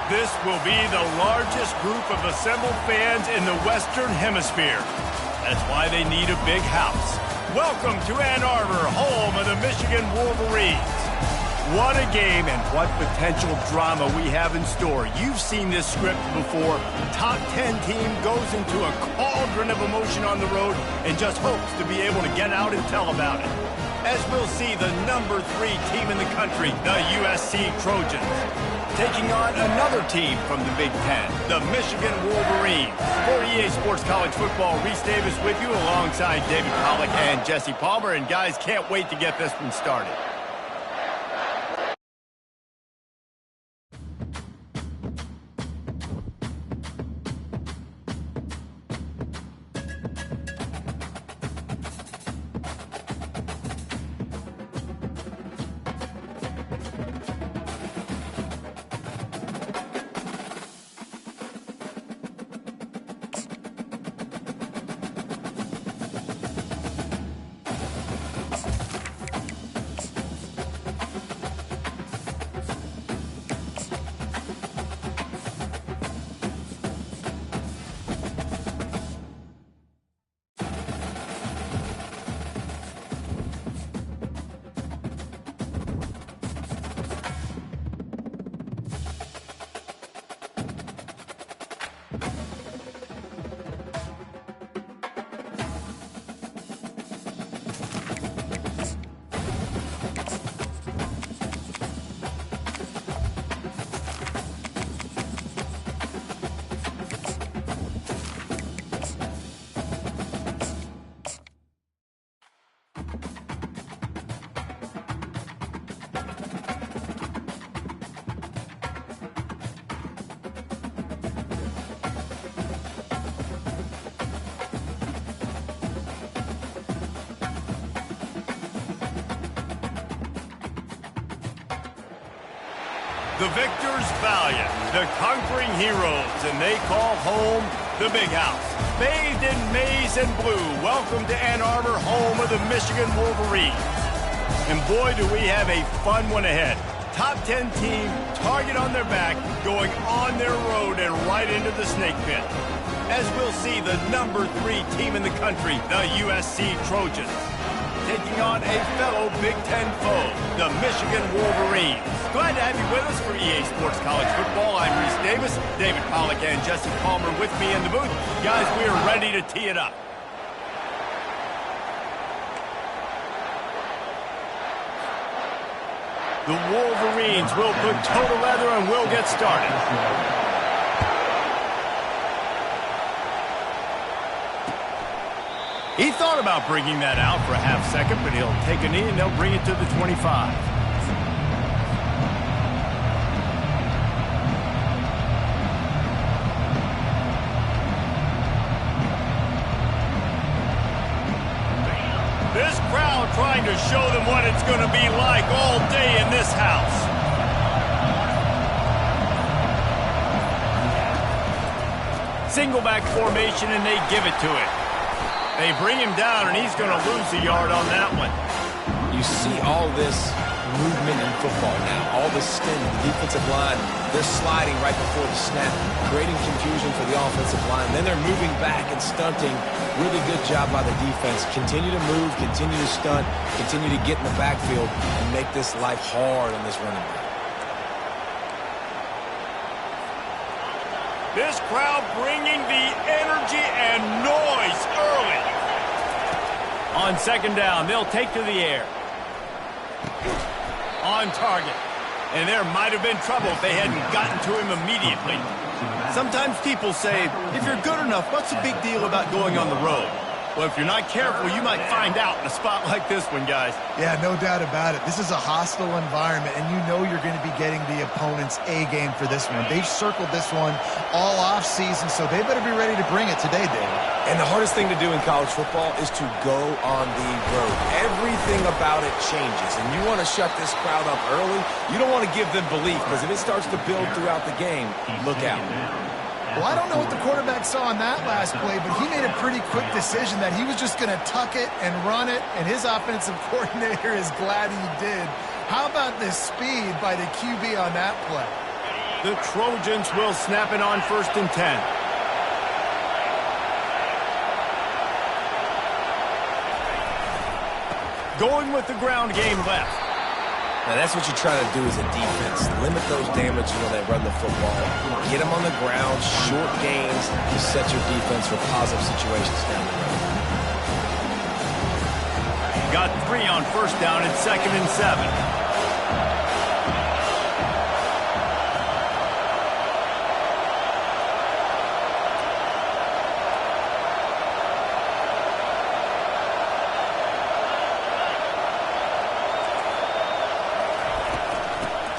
This will be the largest group of assembled fans in the Western Hemisphere. That's why they need a big house. Welcome to Ann Arbor, home of the Michigan Wolverines. What a game and what potential drama we have in store. You've seen this script before. Top 10 team goes into a cauldron of emotion on the road and just hopes to be able to get out and tell about it. As we'll see the number 3 team in the country, the USC Trojans, taking on another team from the Big Ten, the Michigan Wolverines. For EA Sports College Football, Reese Davis with you alongside David Pollack and Jesse Palmer. And guys, can't wait to get this one started. The victors valiant, the conquering heroes, and they call home the Big House. Bathed in maize and blue, welcome to Ann Arbor, home of the Michigan Wolverines. And boy, do we have a fun one ahead. Top 10 team, target on their back, going on their road and right into the snake pit. As we'll see the number 3 team in the country, the USC Trojans, taking on a fellow Big Ten foe, the Michigan Wolverines. Glad to have you with us for EA Sports College Football. I'm Reese Davis, David Pollack and Jesse Palmer with me in the booth. Guys, we are ready to tee it up. The Wolverines will put total leather and we'll get started. He thought about bringing that out for a half second, but he'll take a knee and they'll bring it to the 25. This crowd trying to show them what it's going to be like all day in this house. Single back formation and they give it to him. They bring him down, and he's going to lose a yard on that one. You see all this movement in football now, all the spin, the defensive line, they're sliding right before the snap, creating confusion for the offensive line. Then they're moving back and stunting. Really good job by the defense. Continue to move, continue to stunt, continue to get in the backfield, and make this life hard on this running back. This crowd bringing the energy and noise early. On second down, they'll take to the air. On target. And there might have been trouble if they hadn't gotten to him immediately. Sometimes people say, if you're good enough, what's the big deal about going on the road? Well, if you're not careful, you might find out in a spot like this one, guys. Yeah, no doubt about it. This is a hostile environment, and you know you're going to be getting the opponent's A game for this one. They've circled this one all offseason, so they better be ready to bring it today, David. And the hardest thing to do in college football is to go on the road. Everything about it changes, and you want to shut this crowd up early. You don't want to give them belief, because if it starts to build throughout the game, look out. Well, I don't know what the quarterback saw on that last play, but he made a pretty quick decision that he was just going to tuck it and run it, and his offensive coordinator is glad he did. How about the speed by the QB on that play? The Trojans will snap it on 1st and 10. Going with the ground game left. Now that's what you're trying to do as a defense. Limit those damages when they run the football. Get them on the ground, short gains to set your defense for positive situations down the road. Got 3 on 1st down at 2nd and 7.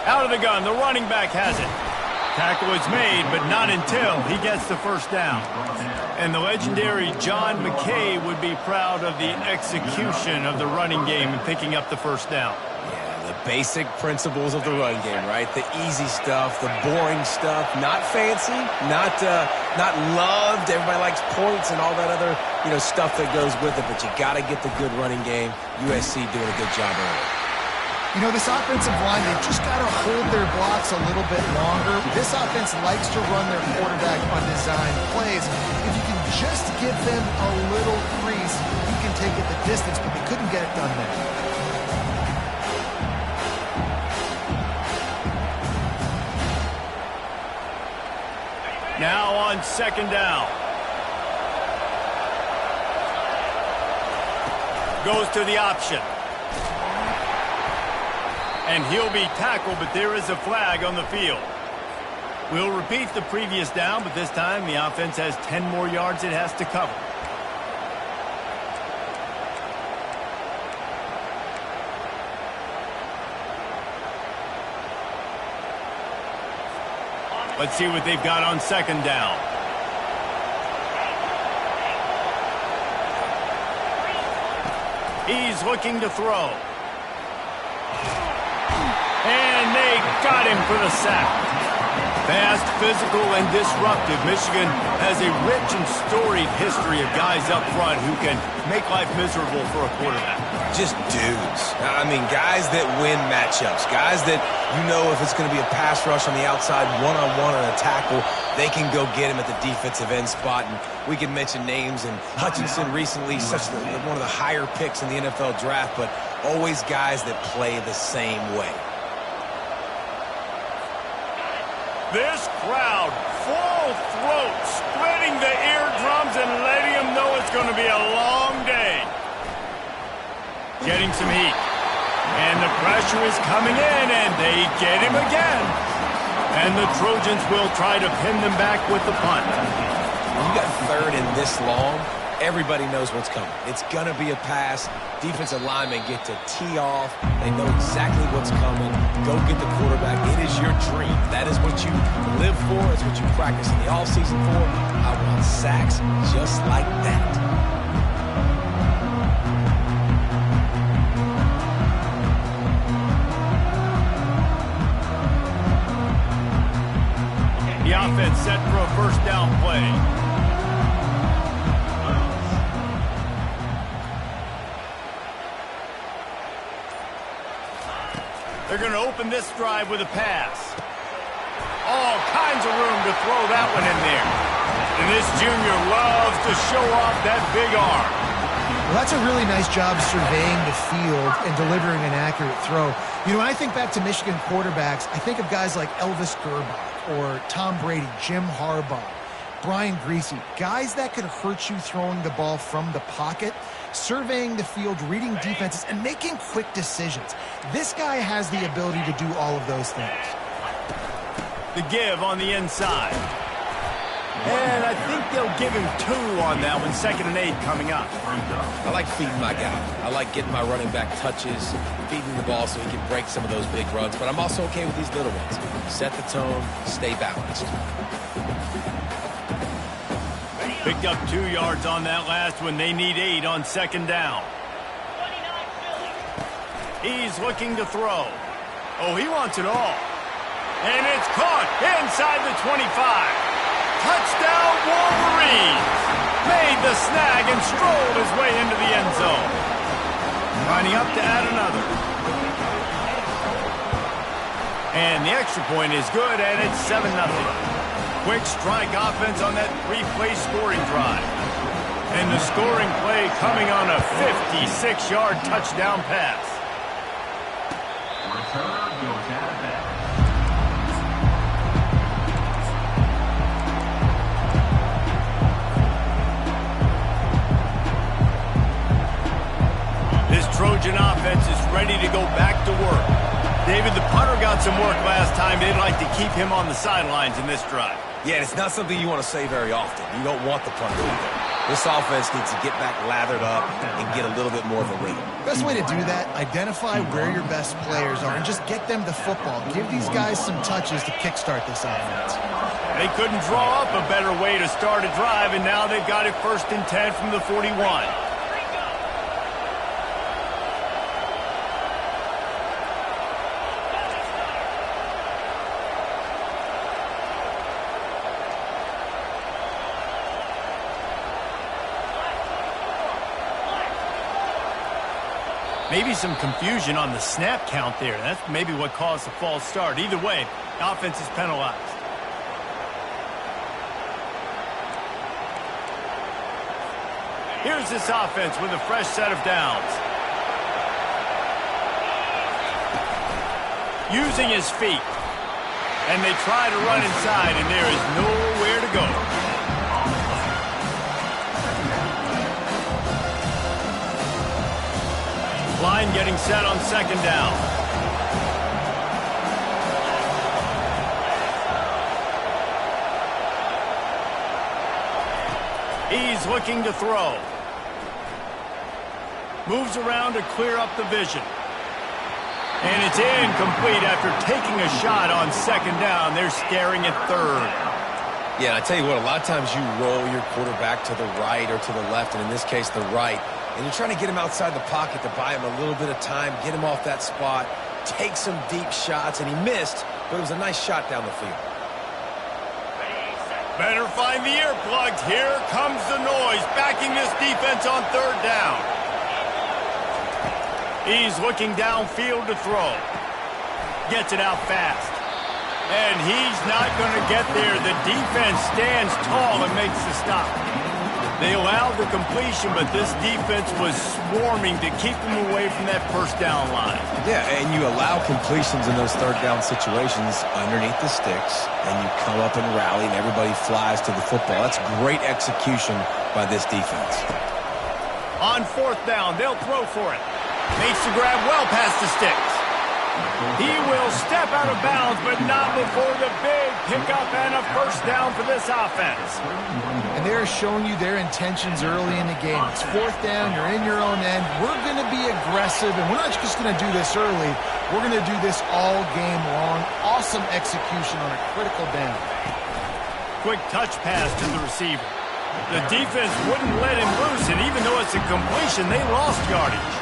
Out of the gun, the running back has it. Tackle is made, but not until he gets the 1st down. And the legendary John McKay would be proud of the execution of the running game and picking up the 1st down. Yeah, the basic principles of the run game, right? The easy stuff, the boring stuff, not fancy, not loved. Everybody likes points and all that other, stuff that goes with it, but you got to get the good running game. USC doing a good job early. This offensive line, they've just got to hold their blocks a little bit longer. This offense likes to run their quarterback on design plays. If you can just give them a little crease, you can take it the distance, but they couldn't get it done there. Now on 2nd down. Goes to the option. And he'll be tackled, but there is a flag on the field. We'll repeat the previous down, but this time the offense has 10 more yards it has to cover. Let's see what they've got on 2nd down. He's looking to throw. And they got him for the sack. Fast, physical, and disruptive. Michigan has a rich and storied history of guys up front who can make life miserable for a quarterback. Just dudes. I mean, guys that win matchups. Guys that, if it's going to be a pass rush on the outside, one-on-one on a tackle, they can go get him at the defensive end spot. And we can mention names, and Hutchinson recently, one of the higher picks in the NFL draft, but always guys that play the same way. This crowd, full throat, splitting the eardrums and letting them know it's going to be a long day. Getting some heat. And the pressure is coming in, and they get him again. And the Trojans will try to pin them back with the punt. When you got 3rd and this long, everybody knows what's coming. It's going to be a pass. Defensive linemen get to tee off. They know exactly what's coming. Go get the quarterback. It is your dream. That is what you live for. It's what you practice in the offseason for. I want sacks just like that. The offense set for a 1st down play. They're going to open this drive with a pass. All kinds of room to throw that one in there. And this junior loves to show off that big arm. Well, that's a really nice job surveying the field and delivering an accurate throw. When I think back to Michigan quarterbacks, I think of guys like Elvis Gerbach or Tom Brady, Jim Harbaugh, Brian Griese, guys that could hurt you throwing the ball from the pocket, surveying the field, reading defenses, and making quick decisions. This guy has the ability to do all of those things. The give on the inside. And I think they'll give him 2 on that one. 2nd and 8 coming up. I like feeding my guy. I like getting my running back touches, feeding the ball so he can break some of those big runs. But I'm also okay with these little ones. Set the tone, stay balanced. Picked up 2 yards on that last one. They need 8 on 2nd down. He's looking to throw. Oh, he wants it all. And it's caught inside the 25. Touchdown, Wolverines! Made the snag and strolled his way into the end zone. Lining up to add another. And the extra point is good, and it's 7-0. Quick strike offense on that three-play scoring drive. And the scoring play coming on a 56-yard touchdown pass. Returner goes out of bounds. This Trojan offense is ready to go back to work. David, the punter got some work last time. They'd like to keep him on the sidelines in this drive. Yeah, it's not something you want to say very often. You don't want the punter either. This offense needs to get back lathered up and get a little bit more of a lead. Best way to do that, identify where your best players are and just get them the football. Give these guys some touches to kickstart this offense. They couldn't draw up a better way to start a drive, and now they've got it 1st and 10 from the 41. Maybe some confusion on the snap count there. That's maybe what caused the false start. Either way, the offense is penalized. Here's this offense with a fresh set of downs. Using his feet. And they try to run inside, and there is nowhere to go. Line getting set on 2nd down. He's looking to throw. Moves around to clear up the vision. And it's incomplete after taking a shot on 2nd down. They're staring at 3rd. Yeah, and I tell you what, a lot of times you roll your quarterback to the right or to the left, and in this case, the right. And you're trying to get him outside the pocket to buy him a little bit of time, get him off that spot, take some deep shots, and he missed, but it was a nice shot down the field. Better find the earplugs. Here comes the noise, backing this defense on 3rd down. He's looking downfield to throw. Gets it out fast. And he's not going to get there. The defense stands tall and makes the stop. They allowed the completion, but this defense was swarming to keep them away from that 1st down line. Yeah, and you allow completions in those 3rd down situations underneath the sticks, and you come up and rally, and everybody flies to the football. That's great execution by this defense. On 4th down, they'll throw for it. Makes the grab well past the sticks. He will step out of bounds, but not before the big pickup and a 1st down for this offense. And they're showing you their intentions early in the game. It's 4th down, you're in your own end. We're going to be aggressive, and we're not just going to do this early. We're going to do this all game long. Awesome execution on a critical down. Quick touch pass to the receiver. The defense wouldn't let him loose, and even though it's a completion, they lost yardage.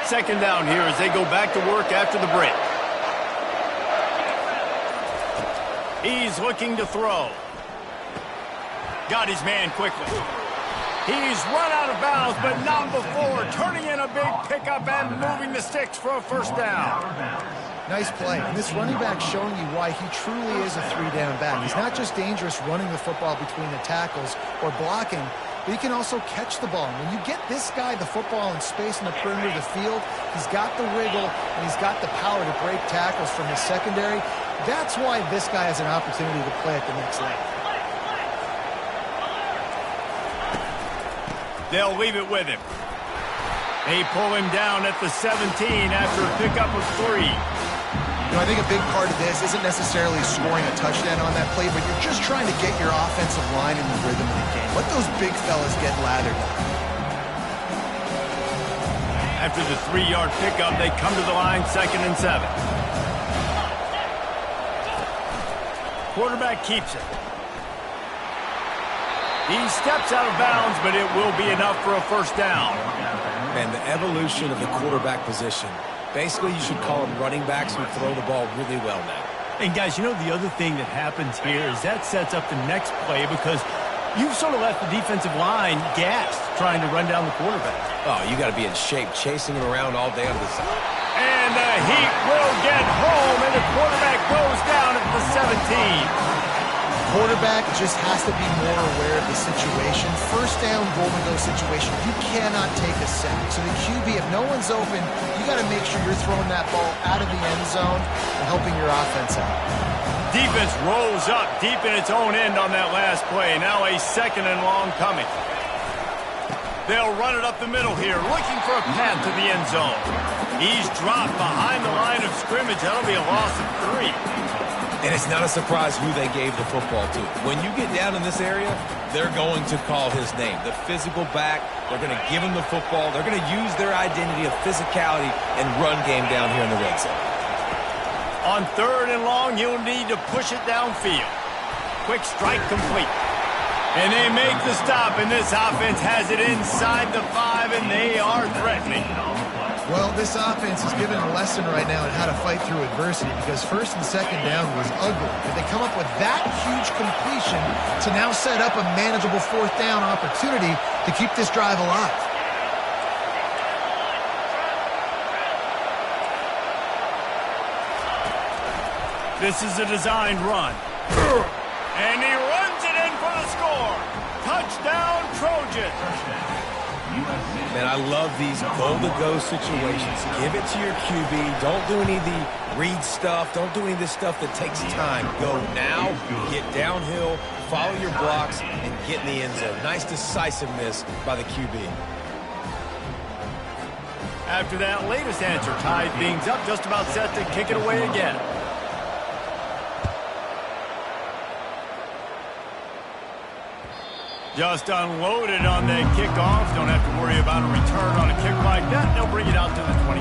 Second down here as they go back to work after the break. He's looking to throw. Got his man quickly. He's run out of bounds, but not before turning in a big pickup and moving the sticks for a 1st down. Nice play. And this running back showing you why he truly is a 3-down back. He's not just dangerous running the football between the tackles or blocking, but he can also catch the ball. And when you get this guy the football in space in the perimeter of the field, he's got the wiggle and he's got the power to break tackles from his secondary. That's why this guy has an opportunity to play at the next level. They'll leave it with him. They pull him down at the 17 after a pickup of 3. You know, I think a big part of this isn't necessarily scoring a touchdown on that play, but you're just trying to get your offensive line in the rhythm of the game. Let those big fellas get lathered up. After the 3-yard pickup, they come to the line 2nd and 7. quarterback keeps it. He steps out of bounds, but it will be enough for a first down. And the evolution of the quarterback position. Basically, you should call them running backs who throw the ball really well now. And guys, you know the other thing that happens here is that sets up the next play because you've sort of left the defensive line gassed trying to run down the quarterback. Oh, you got to be in shape, chasing him around all day on the side. And the Heat will get home, and the quarterback goes down at the 17. Quarterback just has to be more aware of the situation. First down, goal-to-go situation. You cannot take a sack. So the QB, if no one's open, you got to make sure you're throwing that ball out of the end zone and helping your offense out. Defense rolls up deep in its own end on that last play. Now a second and long coming. They'll run it up the middle here, looking for a path to the end zone. He's dropped behind the line of scrimmage. That'll be a loss of 3. And it's not a surprise who they gave the football to. When you get down in this area, they're going to call his name. The physical back, they're going to give him the football. They're going to use their identity of physicality and run game down here in the red zone. On 3rd and long, you'll need to push it downfield. Quick strike complete. And they make the stop, and this offense has it inside the 5, and they are threatening. Well, this offense is given a lesson right now on how to fight through adversity because first and second down was ugly. But they come up with that huge completion to now set up a manageable 4th down opportunity to keep this drive alive. This is a designed run. And he runs it in for the score. Touchdown, Trojans. Man, I love these goal-to-go situations. Give it to your QB. Don't do any of the read stuff. Don't do any of this stuff that takes time. Go now, get downhill, follow your blocks, and get in the end zone. Nice decisiveness by the QB. After that latest answer tied things up, just about set to kick it away again. Just unloaded on that kickoff. Don't have to worry about a return on a kick like that. They'll bring it out to the 25.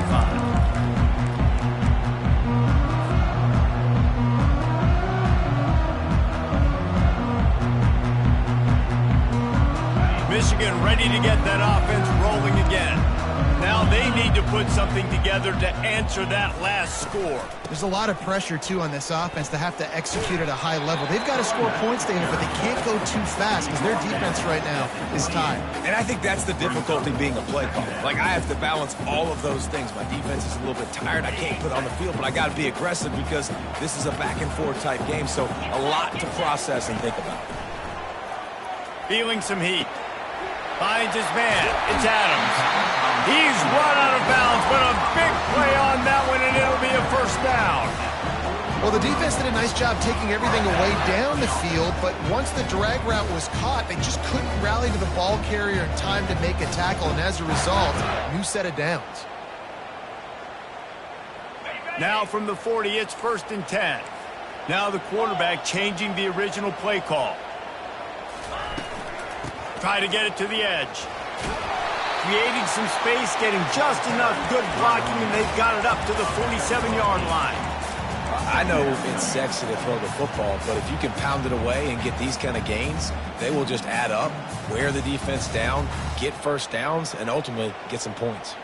Michigan ready to get that offense rolling again. Now they need to put something together to answer that last score. There's a lot of pressure, too, on this offense to have to execute at a high level. They've got to score points, David, but they can't go too fast because their defense right now is tired. And I think that's the difficulty being a play caller. Like, I have to balance all of those things. My defense is a little bit tired. I can't put on the field, but I got to be aggressive because this is a back-and-forth type game, so a lot to process and think about. Feeling some heat. Finds his man. It's Adams. He's run out of bounds, but a big play on that one, and it'll be a first down. Well, the defense did a nice job taking everything away down the field, but once the drag route was caught, they just couldn't rally to the ball carrier in time to make a tackle, and as a result, new set of downs. Now from the 40, it's 1st and 10. Now the quarterback changing the original play call. Try to get it to the edge. Creating some space, getting just enough good blocking, and they've got it up to the 47-yard line. I know it's sexy to throw the football, but if you can pound it away and get these kind of gains, they will just add up, wear the defense down, get first downs, and ultimately get some points.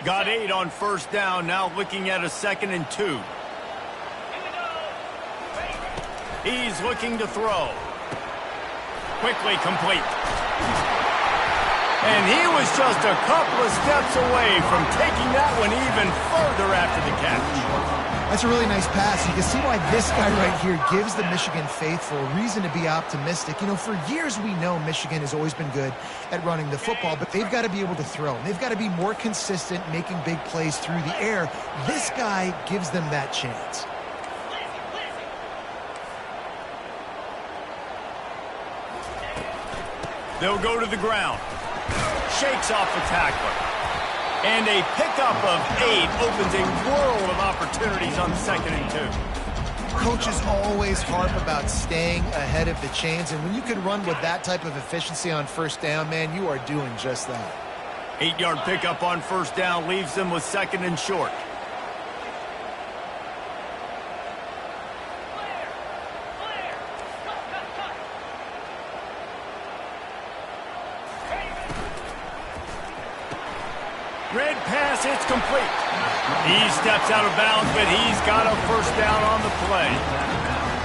Got 8 on first down, now looking at a 2nd and 2. He's looking to throw. Quickly complete. And he was just a couple of steps away from taking that one even further after the catch. That's a really nice pass. You can see why this guy right here gives the Michigan faithful a reason to be optimistic. You know, for years we know Michigan has always been good at running the football, but they've got to be able to throw. They've got to be more consistent making big plays through the air. This guy gives them that chance. They'll go to the ground. Shakes off the tackler. And a pickup of 8 opens a world of opportunities on 2nd and 2. Coaches always harp about staying ahead of the chains, and when you can run with that type of efficiency on first down, man, you are doing just that. 8-yard pickup on first down leaves them with 2nd and short. Red pass, it's complete. He steps out of bounds, but he's got a first down on the play.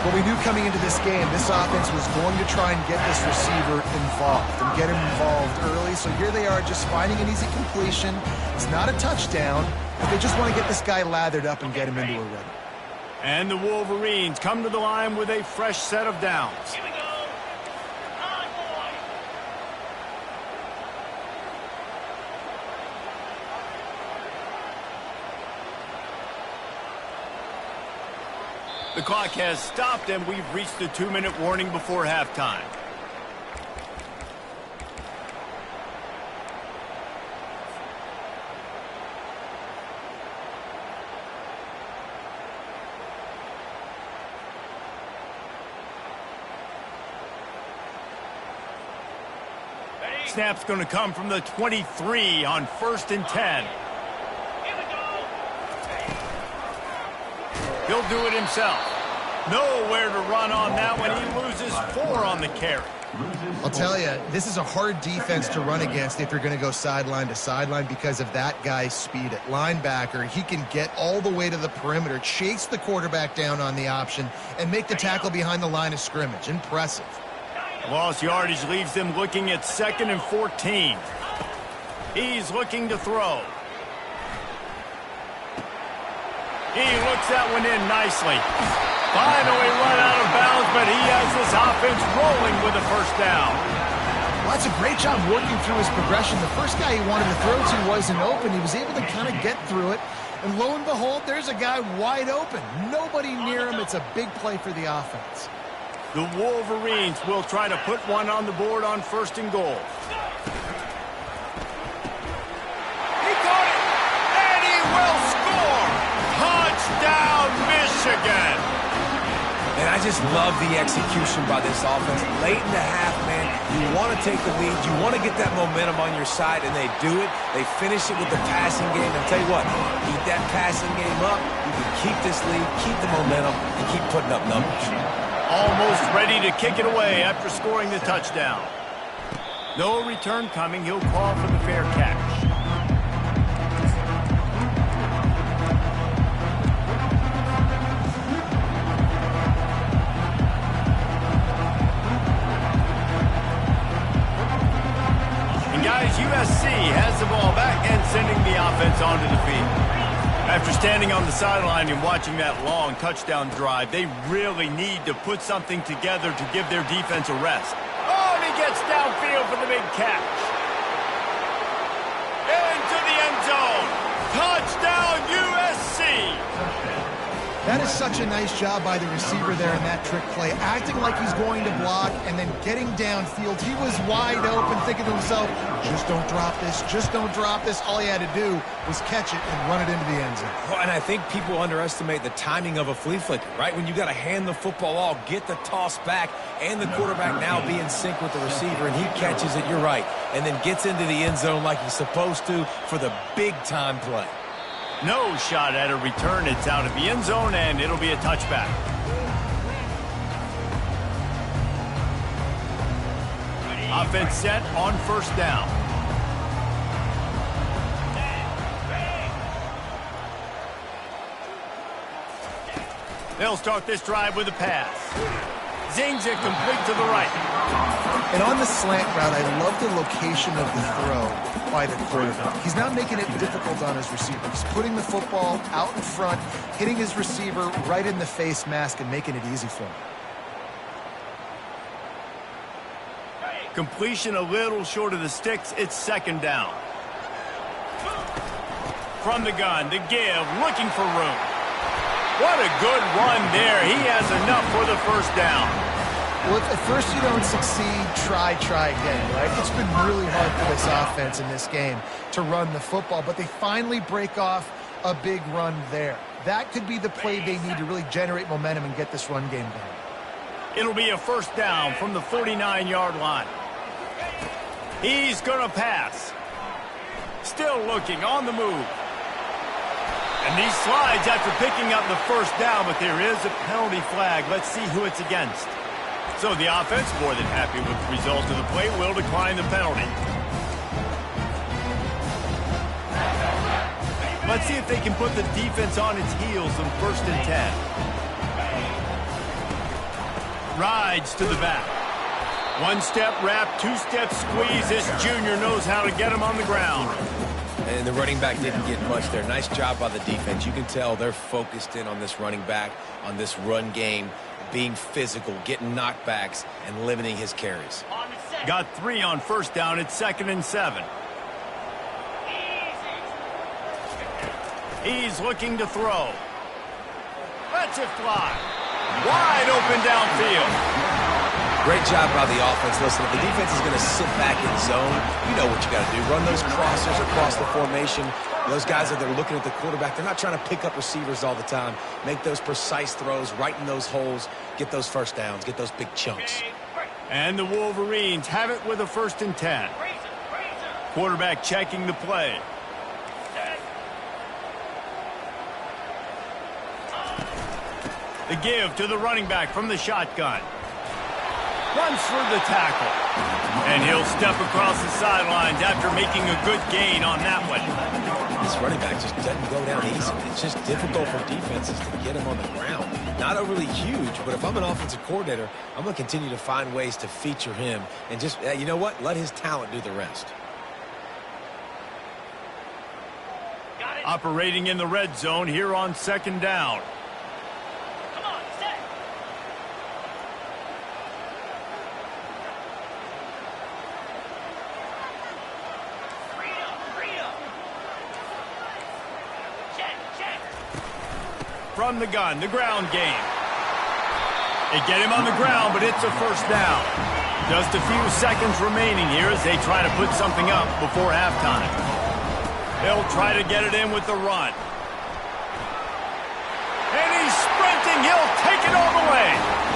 Well, we knew coming into this game, this offense was going to try and get this receiver involved and get him involved early. So here they are just finding an easy completion. It's not a touchdown, but they just want to get this guy lathered up and get him into a rhythm. And the Wolverines come to the line with a fresh set of downs. The clock has stopped, and we've reached the 2-minute warning before halftime. Snap's going to come from the 23 on 1st and 10. He'll do it himself. Nowhere to run on that one. He loses 4 on the carry. I'll tell you, this is a hard defense to run against if you're going to go sideline to sideline because of that guy's speed at linebacker. He can get all the way to the perimeter, chase the quarterback down on the option, and make the tackle behind the line of scrimmage. Impressive. Lost yardage leaves them looking at 2nd and 14. He's looking to throw. He looks that one in nicely. Finally run out of bounds, but he has this offense rolling with a first down. Well, that's a great job working through his progression. The first guy he wanted to throw to wasn't open. He was able to kind of get through it. And lo and behold, there's a guy wide open. Nobody near him. It's a big play for the offense. The Wolverines will try to put one on the board on 1st and goal. He caught it, and he will score. Touchdown, Michigan. And I just love the execution by this offense. Late in the half, man, you want to take the lead. You want to get that momentum on your side, and they do it. They finish it with the passing game. And tell you what, keep that passing game up. You can keep this lead, keep the momentum, and keep putting up numbers. Almost ready to kick it away after scoring the touchdown. No return coming. He'll call for the fair catch. And guys, USC has the ball back and sending the offense onto the field. After standing on the sideline and watching that long touchdown drive, they really need to put something together to give their defense a rest. Oh, and he gets downfield for the big catch. Into the end zone. Touchdown, USC. That is such a nice job by the receiver there in that trick play, acting like he's going to block and then getting downfield. He was wide open, thinking to himself, just don't drop this, just don't drop this. All he had to do was catch it and run it into the end zone. Well, and I think people underestimate the timing of a flea flicker, right? When you got to hand the football off, get the toss back, and the quarterback now be in sync with the receiver, and he catches it, you're right, and then gets into the end zone like he's supposed to for the big-time play. No shot at a return. It's out of the end zone, and it'll be a touchback. Offense set on 1st down. They'll start this drive with a pass. Zings it complete to the right. And on the slant route, I love the location of the throw by the quarterback. He's not making it difficult on his receiver. He's putting the football out in front, hitting his receiver right in the face mask and making it easy for him. Completion a little short of the sticks. It's 2nd down. From the gun, the give, looking for room. What a good run there. He has enough for the first down. Well, if at first you don't succeed, try again, right? It's been really hard for this offense in this game to run the football, but they finally break off a big run there. That could be the play they need to really generate momentum and get this run game going. It'll be a first down from the 49-yard line. He's going to pass. Still looking, on the move. And he slides after picking up the first down, but there is a penalty flag. Let's see who it's against. So the offense, more than happy with the result of the play, will decline the penalty. Let's see if they can put the defense on its heels on 1st and 10. Rides to the back. One-step wrap, two-step squeeze. This junior knows how to get him on the ground. And the running back didn't get much there. Nice job by the defense. You can tell they're focused in on this running back, on this run game, being physical, getting knockbacks, and limiting his carries. Got 3 on 1st down. It's 2nd and 7. He's looking to throw. Lets it fly. Wide open downfield. Great job by the offense. Listen, if the defense is going to sit back in zone, you know what you got to do. Run those crossers across the formation. Those guys that they're looking at the quarterback, they're not trying to pick up receivers all the time. Make those precise throws right in those holes. Get those 1st downs. Get those big chunks. And the Wolverines have it with a 1st and 10. Quarterback checking the play. The give to the running back from the shotgun. Runs through the tackle. And he'll step across the sidelines after making a good gain on that one. This running back just doesn't go down easy. It's just difficult for defenses to get him on the ground. Not overly huge, but if I'm an offensive coordinator, I'm going to continue to find ways to feature him and just, you know what, let his talent do the rest. Operating in the red zone here on 2nd down. From the gun, the ground game. They get him on the ground, but it's a 1st down. Just a few seconds remaining here as they try to put something up before halftime. They'll try to get it in with the run. And he's sprinting. He'll take it all the way.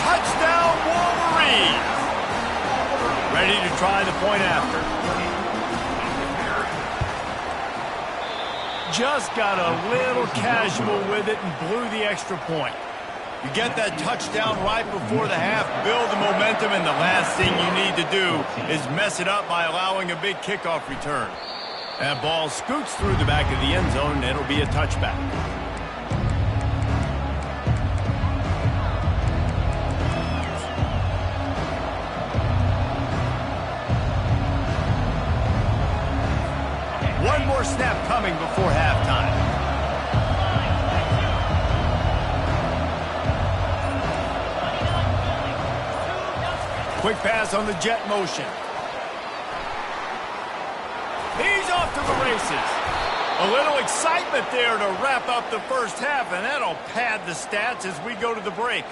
Touchdown, Wolverines. Ready to try the point after. Just got a little casual with it and blew the extra point. You get that touchdown right before the half, build the momentum, and the last thing you need to do is mess it up by allowing a big kickoff return. That ball scoots through the back of the end zone, and it'll be a touchback. One more snap coming before halftime. Quick pass on the jet motion. He's off to the races. A little excitement there to wrap up the 1st half, and that'll pad the stats as we go to the break.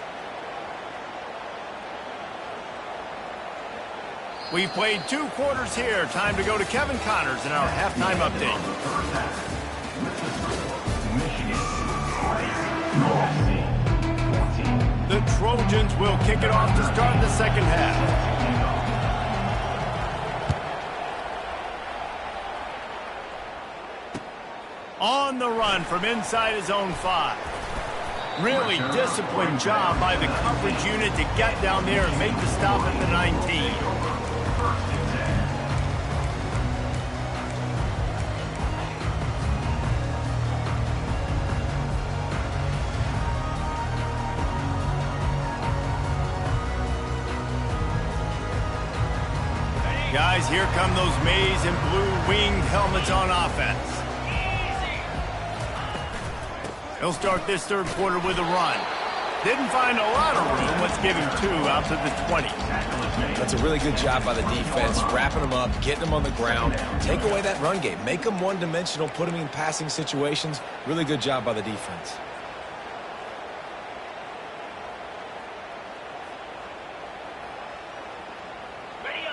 We've played 2 quarters here. Time to go to Kevin Connors in our halftime update. The Trojans will kick it off to start the 2nd half. On the run from inside his own 5. Really disciplined job by the coverage unit to get down there and make the stop at the 19. Guys, here come those maize and blue winged helmets on offense. He'll start this 3rd quarter with a run. Didn't find a lot of room. Let's give him 2 out to the 20. That's a really good job by the defense, wrapping them up, getting them on the ground. Take away that run game. Make them one-dimensional, put them in passing situations. Really good job by the defense.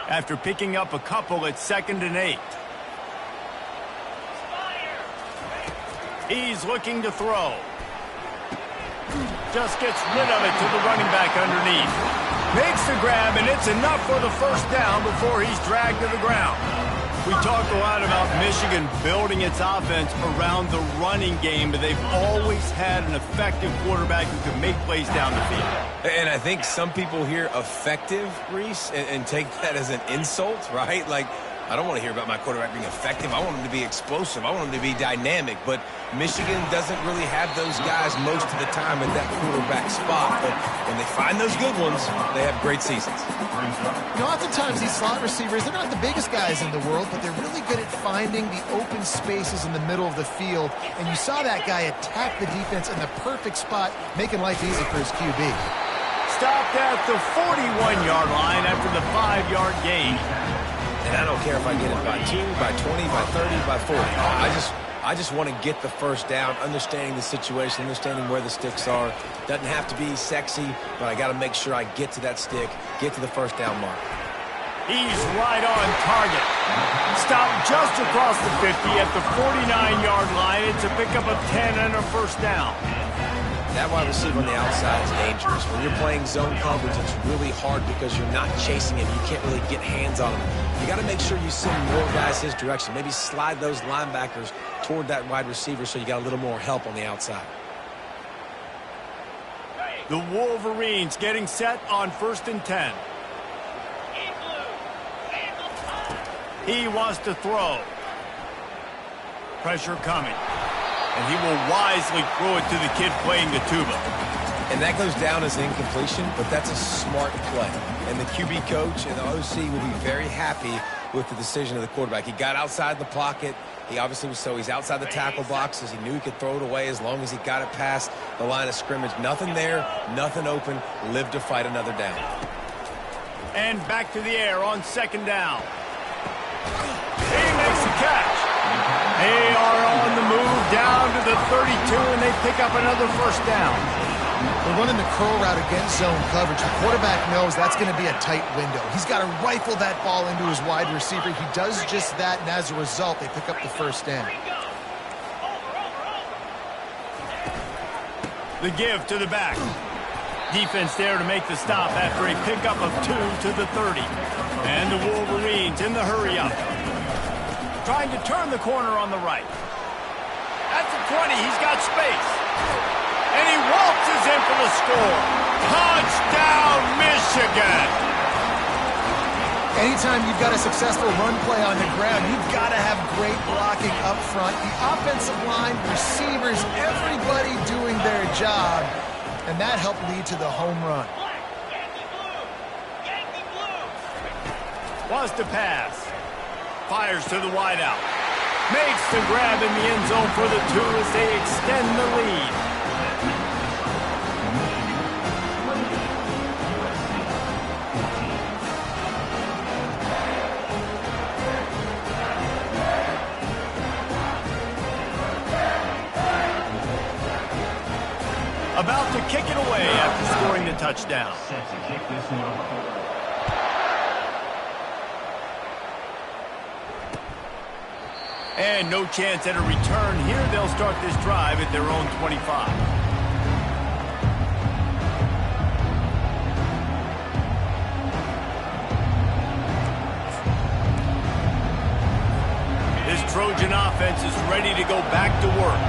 After picking up a couple, it's 2nd and 8. He's looking to throw. Just gets rid of it to the running back underneath. Makes the grab, and it's enough for the 1st down before he's dragged to the ground. We talked a lot about Michigan building its offense around the running game, but they've always had an effective quarterback who can make plays down the field. And I think some people hear effective, Reese, and take that as an insult, right? Like, I don't want to hear about my quarterback being effective. I want him to be explosive. I want him to be dynamic. But Michigan doesn't really have those guys most of the time at that quarterback spot. But when they find those good ones, they have great seasons. You know, oftentimes these slot receivers, they're not the biggest guys in the world, but they're really good at finding the open spaces in the middle of the field. And you saw that guy attack the defense in the perfect spot, making life easy for his QB. Stopped at the 41-yard line after the 5-yard gain. And I don't care if I get it by 2, by 20, by 30, by 40. I just want to get the first down, understanding the situation, understanding where the sticks are. Doesn't have to be sexy, but I got to make sure I get to that stick, get to the first down mark. He's right on target. Stopped just across the 50 at the 49-yard line. It's a pickup of 10 and a first down. That wide receiver on the outside is dangerous. When you're playing zone coverage, it's really hard because you're not chasing him. You can't really get hands on him. You got to make sure you send more guys his direction. Maybe slide those linebackers toward that wide receiver so you got a little more help on the outside. The Wolverines getting set on 1st and 10. He wants to throw. Pressure coming. And he will wisely throw it to the kid playing the tuba. And that goes down as an incompletion, but that's a smart play. And the QB coach and the OC will be very happy with the decision of the quarterback. He got outside the pocket. He obviously was he's outside the tackle boxes. He knew he could throw it away as long as he got it past the line of scrimmage. Nothing there, nothing open. Live to fight another down. And back to the air on 2nd down. He makes the catch. They are on the move down to the 32, and they pick up another first down. They're running the curl route against zone coverage. The quarterback knows that's going to be a tight window. He's got to rifle that ball into his wide receiver. He does just that, and as a result, they pick up the first down. The give to the back. Defense there to make the stop after a pickup of 2 to the 30. And the Wolverines in the hurry-up. Trying to turn the corner on the right. At the 20, he's got space. And he waltzes in for the score. Touchdown, Michigan! Anytime you've got a successful run play on the ground, you've got to have great blocking up front. The offensive line, receivers, everybody doing their job. And that helped lead to the home run. Wants to pass. Fires to the wideout. Makes the grab in the end zone for the 2 as they extend the lead. About to kick it away after scoring the touchdown. Set to kick this one off. And no chance at a return here. They'll start this drive at their own 25. This Trojan offense is ready to go back to work.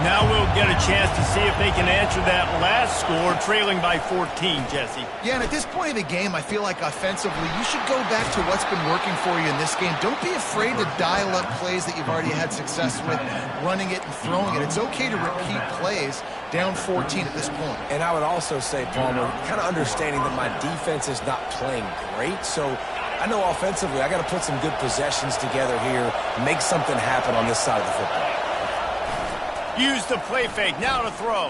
Now we'll get a chance to see if they can answer that last score, trailing by 14, Jesse. Yeah, and at this point of the game, I feel like offensively, you should go back to what's been working for you in this game. Don't be afraid to dial up plays that you've already had success with, running it and throwing it. It's okay to repeat plays down 14 at this point. And I would also say, Palmer, kind of understanding that my defense is not playing great, so I know offensively I got to put some good possessions together here, make something happen on this side of the football. Use the play fake, now to throw.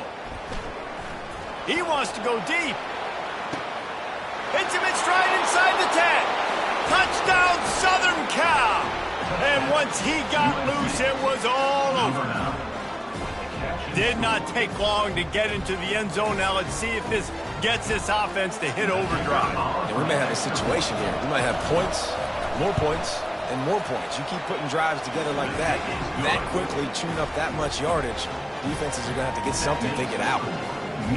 He wants to go deep. Hits him in stride inside the 10. Touchdown, Southern Cal. And once he got loose, it was all over. Did not take long to get into the end zone. Now let's see if this gets this offense to hit overdrive. And we may have a situation here. We might have points, and more points. You keep putting drives together like that quickly, chewing up that much yardage, defenses are going to have to get something figured out.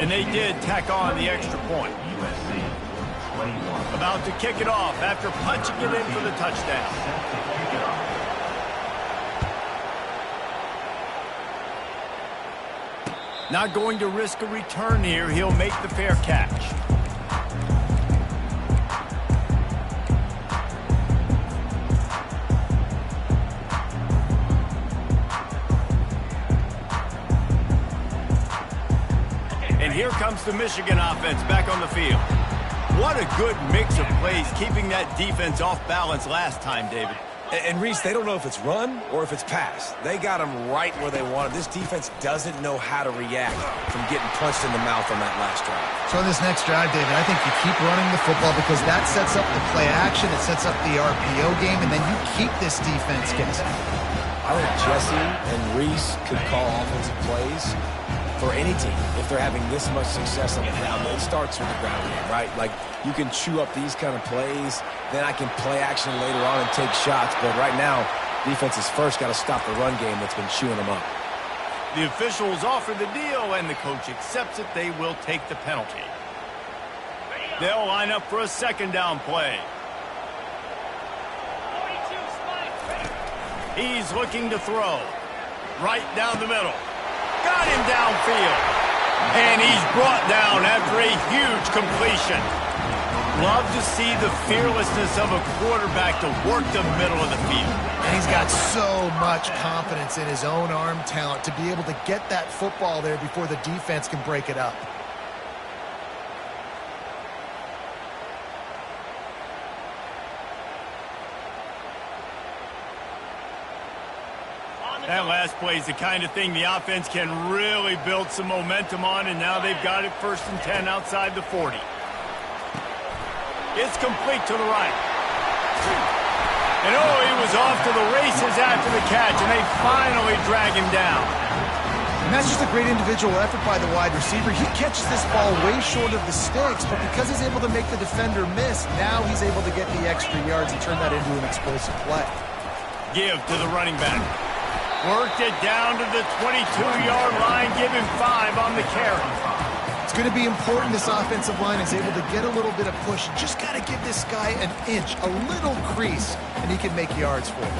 And they did tack on the extra point. USC 21. About to kick it off after punching it in for the touchdown. Set to kick it off. Not going to risk a return here. He'll make the fair catch. here comes the Michigan offense back on the field. What a good mix of plays, keeping that defense off balance last time, David. And Reese, they don't know if it's run or if it's pass. They got them right where they want it. This defense doesn't know how to react from getting punched in the mouth on that last drive. So in this next drive, David, I think you keep running the football because that sets up the play action, it sets up the RPO game, and then you keep this defense guessing. I think Jesse and Reese could call offensive plays for any team if they're having this much success on the ground. It starts with the ground game, right? Like, you can chew up these kind of plays, then I can play action later on and take shots. But right now, defense has first got to stop the run game that's been chewing them up. The officials offer the deal, and the coach accepts it. They will take the penalty. They'll line up for a second down play. He's looking to throw. Right down the middle. Got him downfield. And he's brought down after a huge completion. Love to see the fearlessness of a quarterback to work the middle of the field. And he's got so much confidence in his own arm talent to be able to get that football there before the defense can break it up. That last play is the kind of thing the offense can really build some momentum on, and now they've got it 1st and 10 outside the 40. It's complete to the right. And oh, he was off to the races after the catch, and they finally drag him down. And that's just a great individual effort by the wide receiver. He catches this ball way short of the sticks, but because he's able to make the defender miss, now he's able to get the extra yards and turn that into an explosive play. Give to the running back. Worked it down to the 22-yard line, give him 5 on the carry. It's going to be important this offensive line is able to get a little bit of push. Just got to give this guy an inch, a little crease, and he can make yards for it.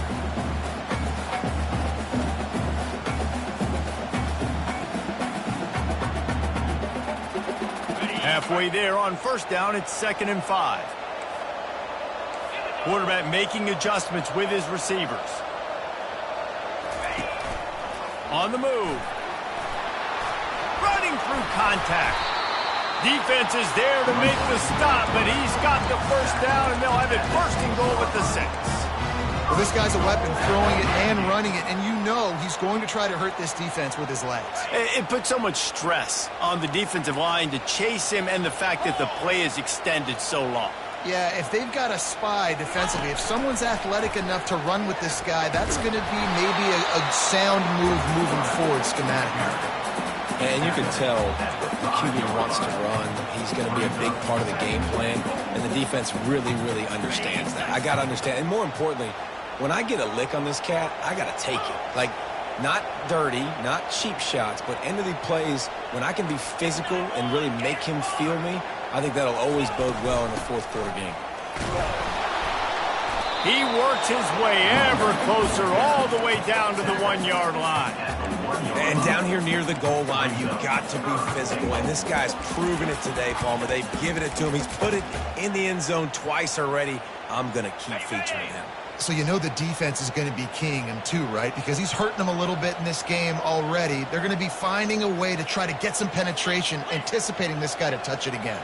Halfway there on 1st down, it's 2nd and 5. Quarterback making adjustments with his receivers. On the move. Running through contact. Defense is there to make the stop, but he's got the 1st down, and they'll have it 1st and goal at the 6. Well, this guy's a weapon, throwing it and running it, and you know he's going to try to hurt this defense with his legs. It puts so much stress on the defensive line to chase him, and the fact that the play is extended so long. Yeah, if they've got a spy defensively, if someone's athletic enough to run with this guy, that's going to be maybe a sound move moving forward schematically. And you can tell the QB wants to run. He's going to be a big part of the game plan, and the defense really, really understands that. I got to understand, and more importantly, when I get a lick on this cat, I got to take it. Like, not dirty, not cheap shots, but end of the plays, when I can be physical and really make him feel me, I think that'll always bode well in the 4th quarter game. He works his way ever closer all the way down to the 1-yard line. And down here near the goal line, you've got to be physical. And this guy's proven it today, Palmer. They've given it to him. He's put it in the end zone twice already. I'm going to keep featuring him. So you know the defense is going to be keying him too, right? Because he's hurting them a little bit in this game already. They're going to be finding a way to try to get some penetration, anticipating this guy to touch it again.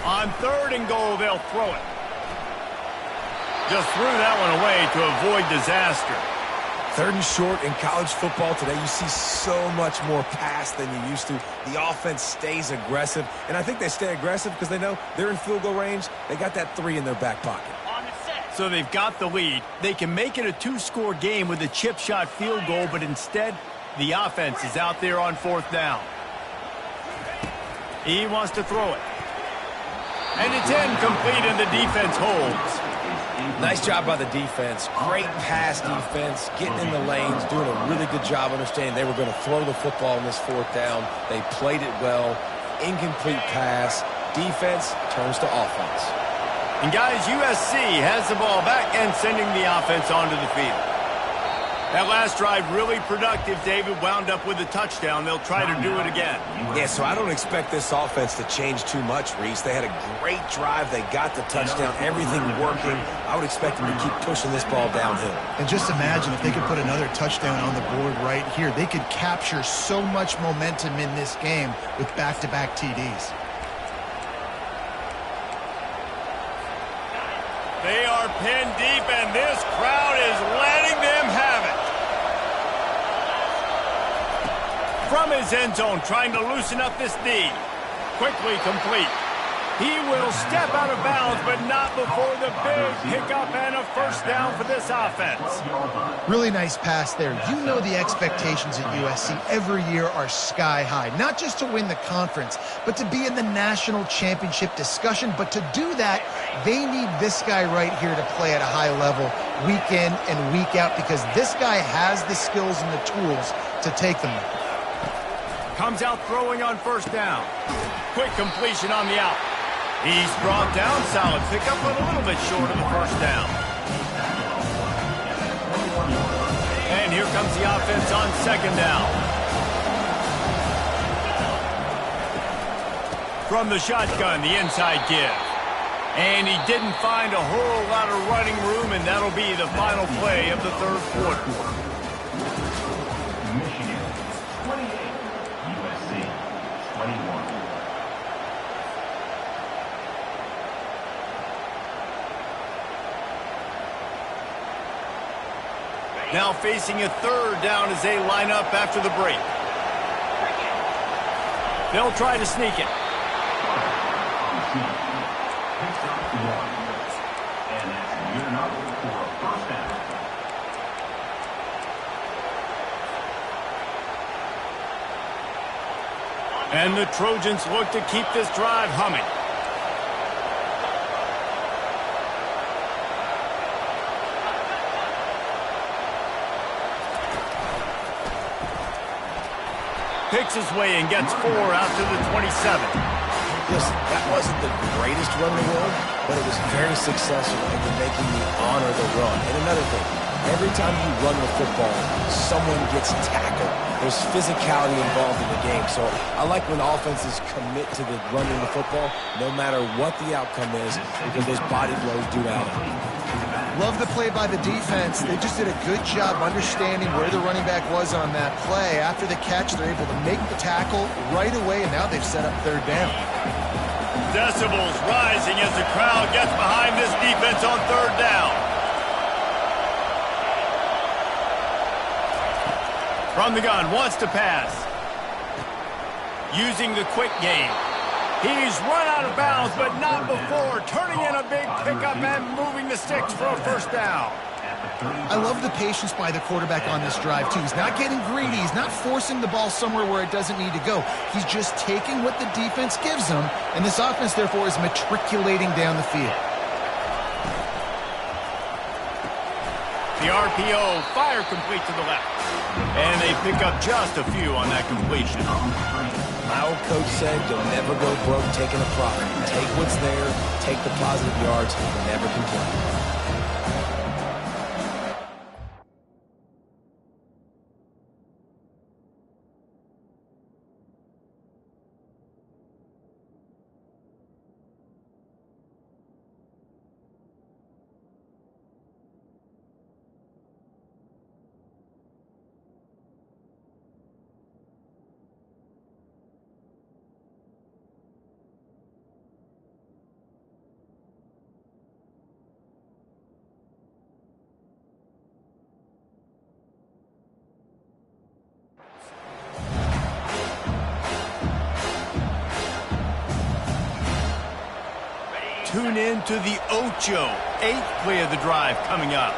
On 3rd and goal, they'll throw it. Just threw that one away to avoid disaster. 3rd and short in college football today. You see so much more pass than you used to. The offense stays aggressive, and I think they stay aggressive because they know they're in field goal range. They got that 3 in their back pocket. So they've got the lead. They can make it a 2-score game with a chip shot field goal, but instead, the offense is out there on 4th down. He wants to throw it. And it's incomplete, and the defense holds. Nice job by the defense. Great pass defense, getting in the lanes, doing a really good job understanding they were going to throw the football in this 4th down. They played it well. Incomplete pass. Defense turns to offense. And guys, USC has the ball back and sending the offense onto the field. That last drive really productive, David. Wound up with a touchdown. They'll try to do it again. Yeah, so I don't expect this offense to change too much, Reese. They had a great drive. They got the touchdown. Everything working. I would expect them to keep pushing this ball downhill. And just imagine if they could put another touchdown on the board right here. They could capture so much momentum in this game with back-to-back TDs. They are pinned deep, and this crowd is letting them have it. From his end zone, trying to loosen up this D. Quickly complete. He will step out of bounds, but not before the big pickup and a first down for this offense. Really nice pass there. You know the expectations at USC every year are sky high. Not just to win the conference, but to be in the national championship discussion. But to do that, they need this guy right here to play at a high level week in and week out, because this guy has the skills and the tools to take them. Comes out throwing on first down. Quick completion on the out. He's brought down. Solid pickup, but a little bit short of the first down. And here comes the offense on second down. From the shotgun, the inside give. And he didn't find a whole lot of running room, and that'll be the final play of the third quarter. Michigan, 28. USC, 21. Now facing a third down as they line up after the break. They'll try to sneak it. And that's good enough for a first down. And the Trojans look to keep this drive humming. Picks his way and gets 4 out to the 27. Listen, that wasn't the greatest run in the world, but it was very successful, and you're making me honor the run. And another thing, every time you run the football, someone gets tackled. There's physicality involved in the game. So I like when offenses commit to the running the football, no matter what the outcome is, because those body blows do add up. Love the play by the defense. They just did a good job understanding where the running back was on that play. After the catch, they're able to make the tackle right away, and now they've set up third down. Decibels rising as the crowd gets behind this defense on third down. From the gun, wants to pass. Using the quick game. He's run out of bounds, but not before turning in a big pickup and moving the sticks for a first down. I love the patience by the quarterback on this drive, too. He's not getting greedy. He's not forcing the ball somewhere where it doesn't need to go. He's just taking what the defense gives him, and this offense, therefore, is matriculating down the field. The RPO, fire complete to the left. And they pick up just a few on that completion. My old coach said, you'll never go broke taking a profit. Take what's there, take the positive yards, and never complain. Tune in to the Ocho, 8th play of the drive coming up.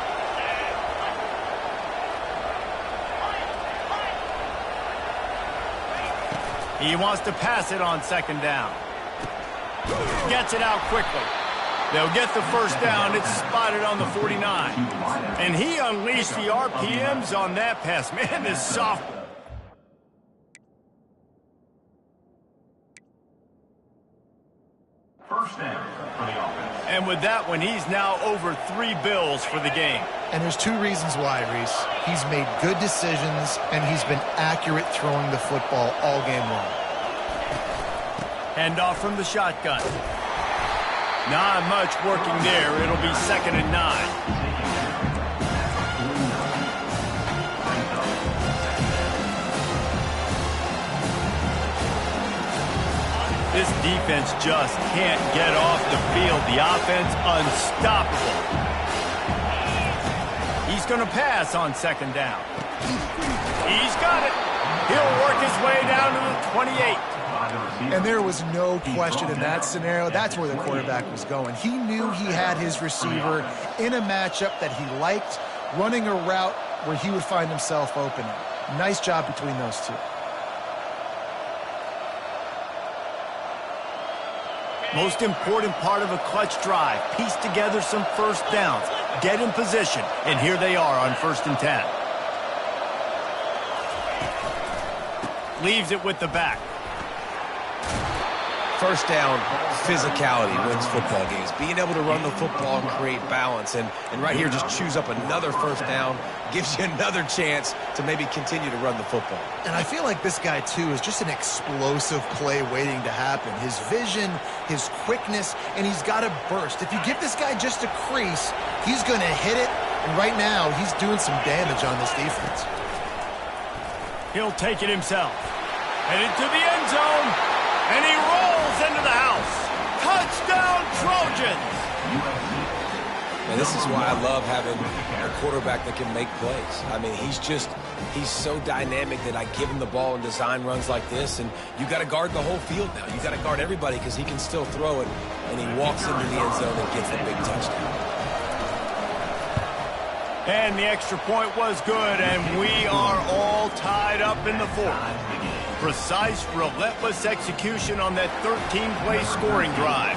He wants to pass it on second down. Gets it out quickly. They'll get the first down. It's spotted on the 49. And he unleashed the RPMs on that pass. Man, this soft. First down for the offense. And with that one, he's now over 3 bills for the game. And there's two reasons why, Reese. He's made good decisions, and he's been accurate throwing the football all game long. Handoff from the shotgun. Not much working there. It'll be 2nd and 9. This defense just can't get off the field. The offense unstoppable. He's going to pass on 2nd down. He's got it. He'll work his way down to the 28. And there was no question in that scenario. That's where the quarterback was going. He knew he had his receiver in a matchup that he liked, running a route where he would find himself open. Nice job between those two. Most important part of a clutch drive. Piece together some first downs. Get in position. And here they are on 1st and 10. Leaves it with the back. First down, physicality wins football games. Being able to run the football and create balance. And right here, just choose up another first down. Gives you another chance to maybe continue to run the football. And I feel like this guy, too, is just an explosive play waiting to happen. His vision, his quickness, and he's got a burst. If you give this guy just a crease, he's going to hit it. And right now, he's doing some damage on this defense. He'll take it himself. Headed to the end zone. And he rolls into the house. Touchdown, Trojans! And this is why I love having a quarterback that can make plays. I mean, he's so dynamic that I give him the ball in design runs like this, and you got to guard the whole field now. You got to guard everybody because he can still throw it, and he walks into the end zone and gets the big touchdown. And the extra point was good, and we are all tied up in the 4th. Precise, relentless execution on that 13-play scoring drive.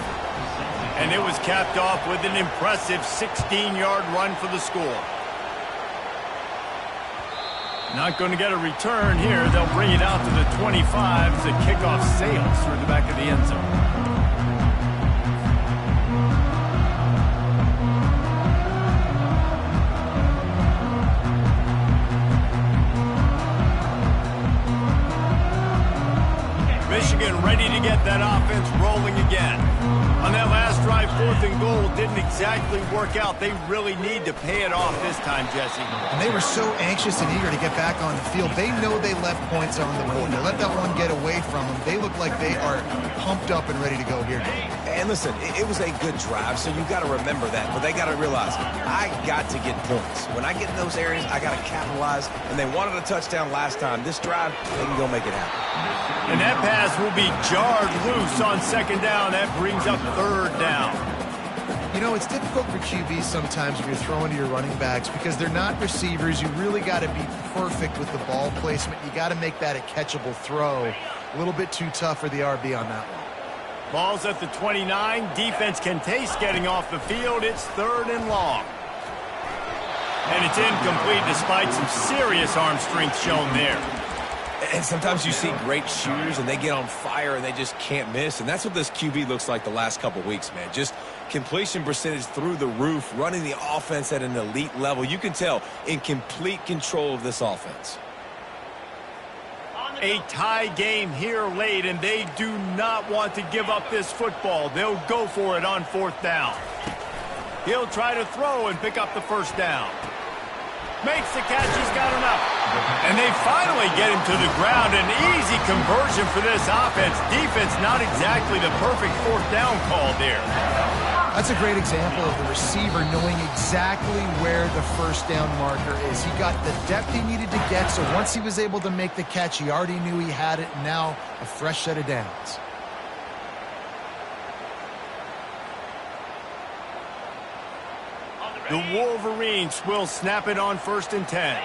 And it was capped off with an impressive 16-yard run for the score. Not going to get a return here. They'll bring it out to the 25 as the kickoff sails through the back of the end zone. Michigan ready to get that offense rolling again. On that last drive, 4th and goal didn't exactly work out. They really need to pay it off this time, Jesse. And they were so anxious and eager to get back on the field. They know they left points on the board. They let that one get away from them. They look like they are pumped up and ready to go here. And listen, it was a good drive, so you got to remember that. But they got to realize, I got to get points. When I get in those areas, I got to capitalize. And they wanted a touchdown last time. This drive, they can go make it happen. And that pass will be jarred loose on 2nd down. That brings up 3rd down. You know, it's difficult for QBs sometimes when you're throwing to your running backs because they're not receivers. You really got to be perfect with the ball placement. You got to make that a catchable throw. A little bit too tough for the RB on that one. Ball's at the 29. Defense can taste getting off the field. It's 3rd and long. And it's incomplete despite some serious arm strength shown there. And sometimes you see great shooters and they get on fire and they just can't miss. And that's what this QB looks like the last couple weeks, man. Just completion percentage through the roof, running the offense at an elite level. You can tell in complete control of this offense. A tie game here late, and they do not want to give up this football. They'll go for it on 4th down. He'll try to throw and pick up the 1st down. Makes the catch. He's got enough. And they finally get him to the ground. An easy conversion for this offense. Defense not exactly the perfect 4th down call there. That's a great example of the receiver knowing exactly where the 1st down marker is. He got the depth he needed to get, so once he was able to make the catch, he already knew he had it. Now a fresh set of downs. The Wolverines will snap it on 1st and 10.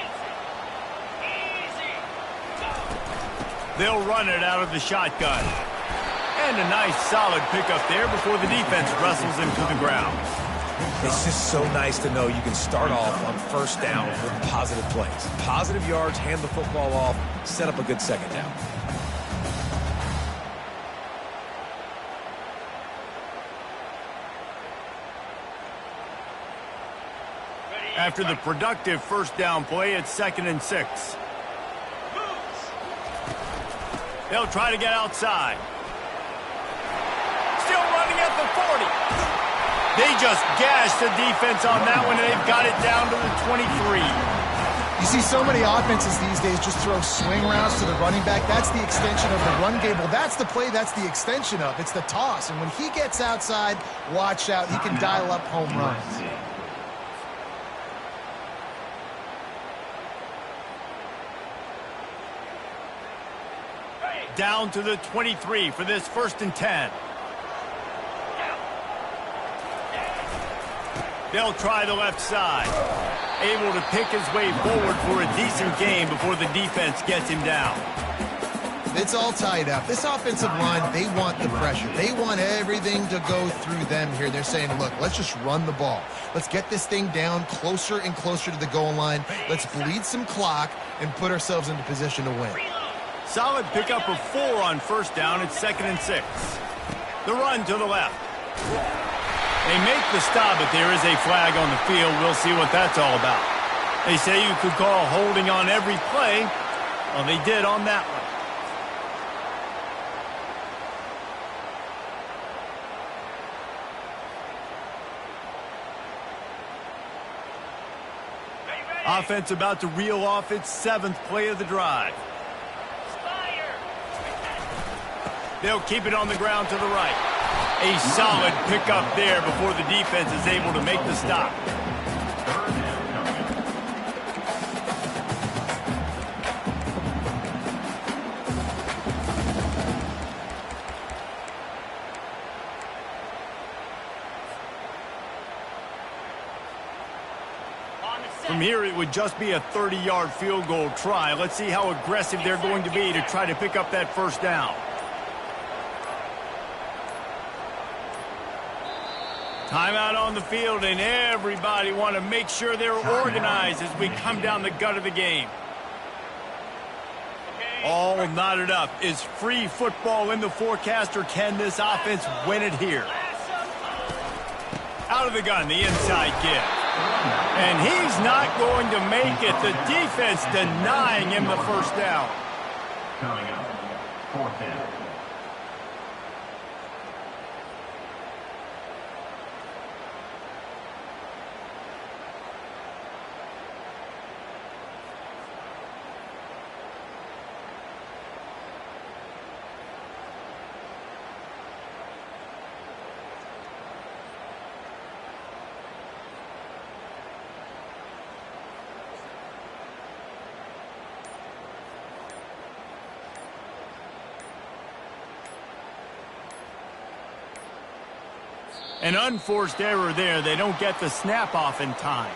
They'll run it out of the shotgun. And a nice solid pickup there before the defense wrestles him to the ground. It's just so nice to know you can start off on 1st down with positive plays. Positive yards, hand the football off, set up a good 2nd down. After the productive first down play, it's 2nd and 6. They'll try to get outside. Still running at the 40. They just gashed the defense on that one, and they've got it down to the 23. You see so many offenses these days just throw swing routes to the running back. That's the extension of the run game. Well, that's the play that's the extension of. It's the toss. And when he gets outside, watch out. He can dial up home runs. Down to the 23 for this 1st and 10. They'll try the left side. Able to pick his way forward for a decent game before the defense gets him down. It's all tied up. This offensive line, they want the pressure. They want everything to go through them here. They're saying, look, let's just run the ball. Let's get this thing down closer and closer to the goal line. Let's bleed some clock and put ourselves into position to win. Solid pickup of 4 on 1st down. It's 2nd and 6. The run to the left. They make the stop, but there is a flag on the field. We'll see what that's all about. They say you could call holding on every play. Well, they did on that one. Offense about to reel off its 7th play of the drive. They'll keep it on the ground to the right. A solid pickup there before the defense is able to make the stop. From here, it would just be a 30-yard field goal try. Let's see how aggressive they're going to be to try to pick up that 1st down. Timeout on the field, and everybody want to make sure they're organized as we come down the gut of the game. All knotted up. Is free football in the forecast, or can this offense win it here? Out of the gun, the inside give. And he's not going to make it. The defense denying him the 1st down. Coming up, 4th down. An unforced error there. They don't get the snap off in time.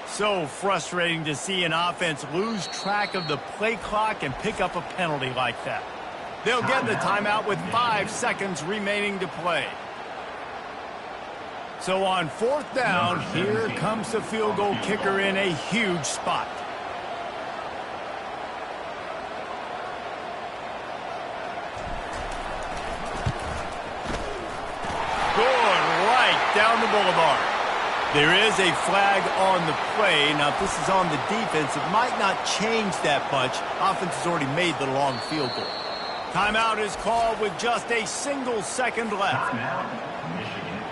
So frustrating to see an offense lose track of the play clock and pick up a penalty like that. They'll get the timeout with 5 seconds remaining to play. So on 4th down, here comes the field goal kicker in a huge spot. Down the boulevard. There is a flag on the play. Now, if this is on the defense, it might not change that much. Offense has already made the long field goal. Timeout is called with just a single second left. Timeout, Michigan.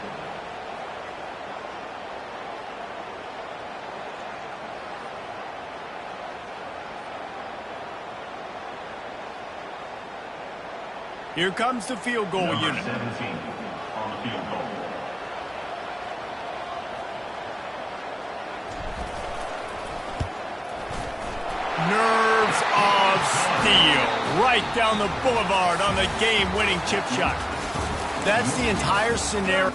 Here comes the field goal Number unit. 17 on the field goal. Nerves of steel. Right down the boulevard on the game-winning chip shot. That's the entire scenario.